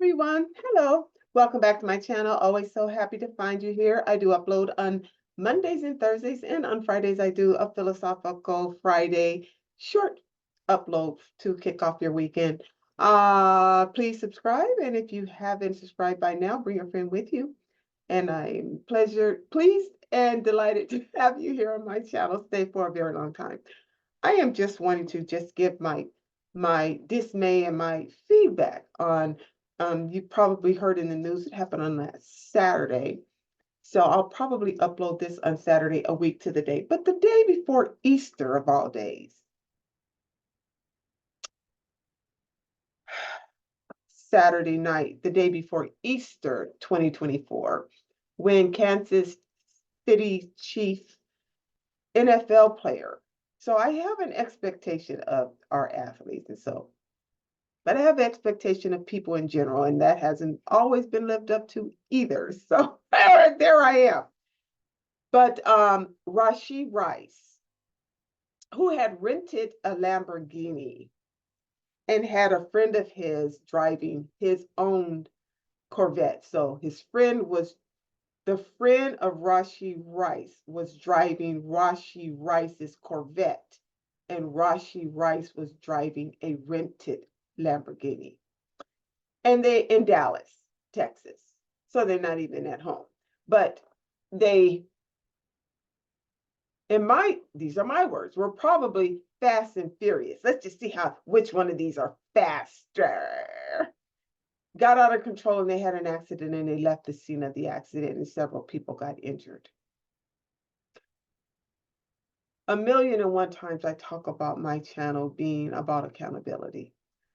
Everyone, hello. Welcome back to my channel. Always so happy to find you here. I do upload on Mondays and Thursdays, and on Fridays I do a philosophical Friday short upload to kick off your weekend. Please subscribe, and if you haven't subscribed by now, bring a friend with you. And I'm pleased and delighted to have you here on my channel. Stay for a very long time. I am just wanting to just give my dismay and my feedback on you probably heard in the news it happened on last Saturday. So I'll probably upload this on Saturday a week to the day, but the day before Easter of all days. Saturday night, the day before Easter 2024, when Kansas City Chief NFL player. So I have an expectation of our athletes, but I have expectation of people in general, and that hasn't always been lived up to either. So there I am. But Rasheed Rice, who had rented a Lamborghini and had a friend of his driving his own Corvette. So the friend of Rasheed Rice was driving Rasheed Rice's Corvette, and Rasheed Rice was driving a rented Lamborghini. And they in Dallas, Texas. So they're not even at home. But they, these are my words, were probably fast and furious. Let's just see which one of these are faster. Got out of control and they had an accident and they left the scene of the accident and several people got injured. A million and one times I talk about my channel being about accountability.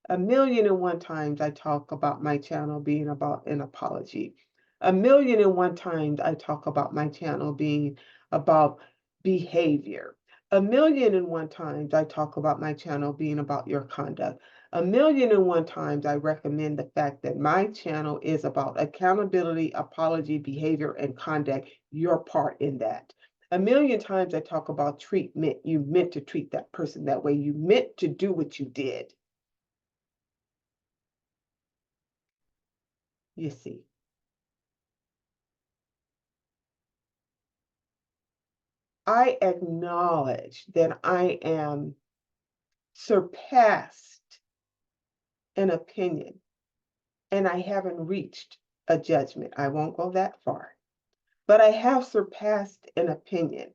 A million and one times I talk about my channel being about an apology. A million and one times I talk about my channel being about behavior. A million and one times I talk about my channel being about your conduct. A million and one times I recommend the fact that my channel is about accountability, apology, behavior, and conduct, your part in that. A million times I talk about treatment. You meant to treat that person that way. You meant to do what you did. You see, I acknowledge that I am surpassed an opinion and I haven't reached a judgment. I won't go that far, but I have surpassed an opinion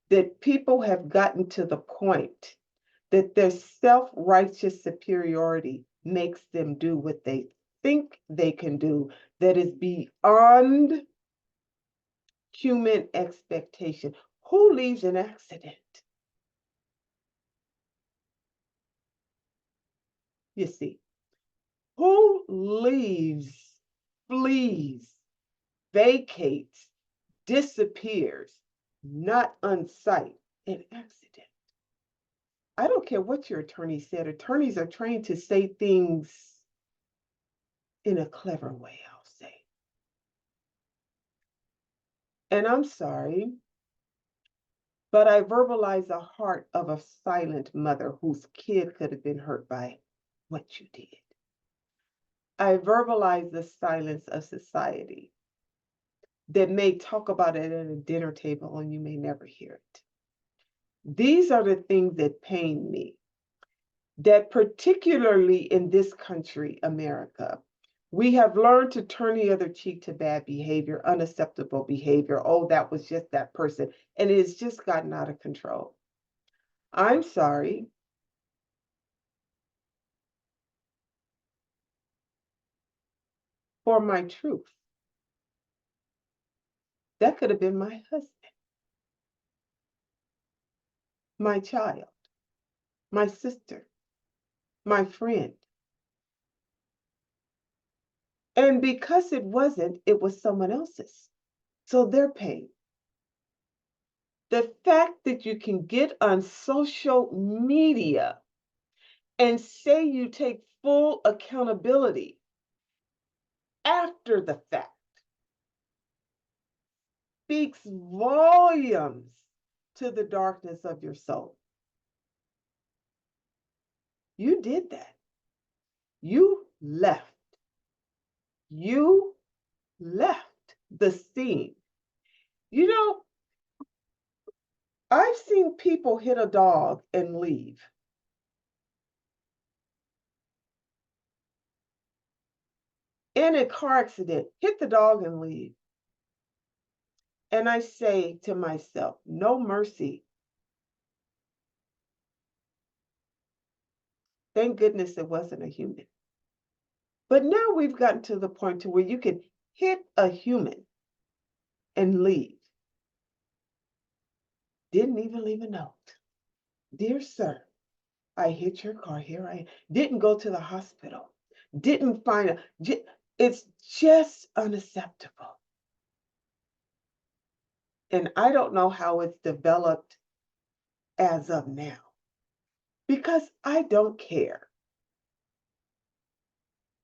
that people have gotten to the point that their self-righteous superiority makes them do what they think they can do that is beyond human expectation. Who leaves an accident? You see, who leaves, flees, vacates, disappears, not on sight, an accident? I don't care what your attorney said. Attorneys are trained to say things in a clever way, I'll say. And I'm sorry, but I verbalize the heart of a silent mother whose kid could have been hurt by what you did. I verbalize the silence of society that may talk about it at a dinner table and you may never hear it. These are the things that pain me, that particularly in this country, America, we have learned to turn the other cheek to bad behavior, unacceptable behavior. Oh, that was just that person. And it has just gotten out of control. I'm sorry. For my truth. That could have been my husband, my child, my sister, my friend. And because it wasn't, it was someone else's. So they're paying. The fact that you can get on social media and say you take full accountability after the fact speaks volumes to the darkness of your soul. You did that. You left You left the scene. You know, I've seen people hit a dog and leave. In a car accident, hit the dog and leave. And I say to myself, no mercy. Thank goodness it wasn't a human. But now we've gotten to the point to where you can hit a human and leave. Didn't even leave a note. Dear sir, I hit your car. Here I am. Didn't go to the hospital. Didn't find a. It's just unacceptable. And I don't know how it's developed as of now because I don't care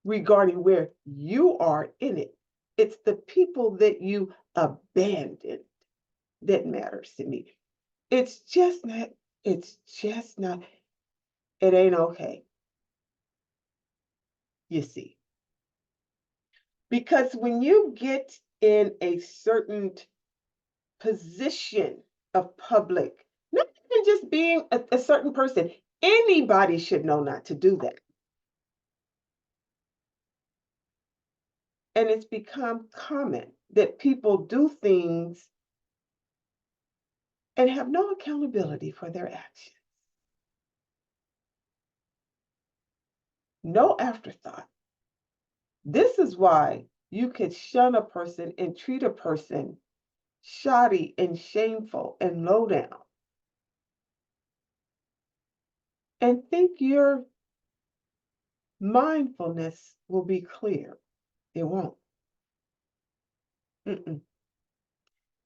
regarding where you are in it. It's the people that you abandoned that matters to me. It's just not, it's just not, it ain't okay, you see. Because when you get in a certain position of public, not even just being a certain person, anybody should know not to do that. And it's become common that people do things and have no accountability for their actions, no afterthought. This is why you could shun a person and treat a person shoddy and shameful and low down and think your mindfulness will be clear. It won't. Mm-mm.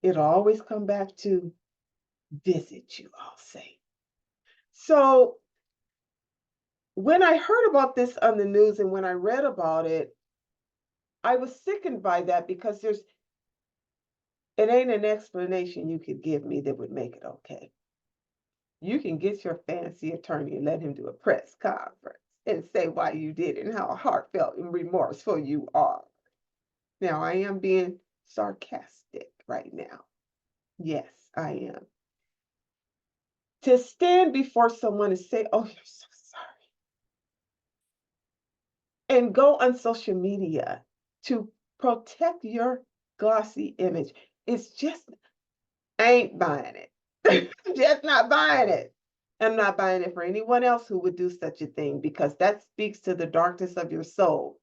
It'll always come back to visit you, I'll say. So when I heard about this on the news and when I read about it, I was sickened by that because it ain't an explanation you could give me that would make it okay. You can get your fancy attorney and let him do a press conference and say why you did it and how heartfelt and remorseful you are. Now, I am being sarcastic right now. Yes, I am. To stand before someone and say, oh, you're so sorry, and go on social media to protect your glossy image, it's just, I ain't buying it. I'm just not buying it. I'm not buying it for anyone else who would do such a thing because that speaks to the darkness of your soul.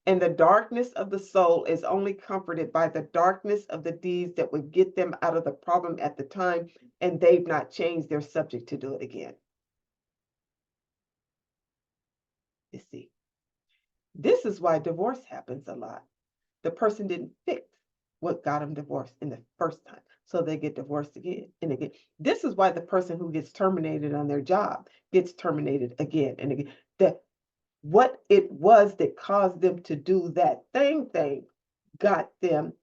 And the darkness of the soul is only comforted by the darkness of the deeds that would get them out of the problem at the time, and they've not changed. They're subject to do it again. You see, this is why divorce happens a lot. The person didn't fix what got them divorced in the first time, so they get divorced again and again. This is why the person who gets terminated on their job gets terminated again and again. That what it was that caused them to do that thing got them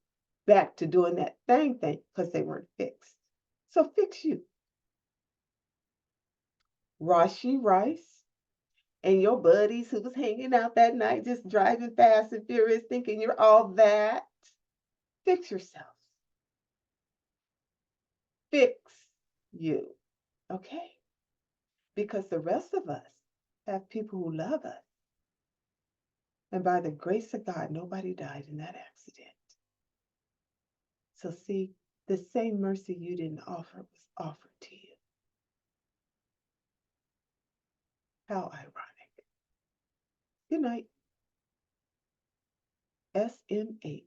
back to doing that thing because they weren't fixed. So fix you. Rashi Rice and your buddies who was hanging out that night just driving fast and furious thinking you're all that. Fix yourself. Fix you. Okay? Because the rest of us have people who love us. And by the grace of God, nobody died in that accident. So see, the same mercy you didn't offer was offered to you. How ironic. Good night. SMH.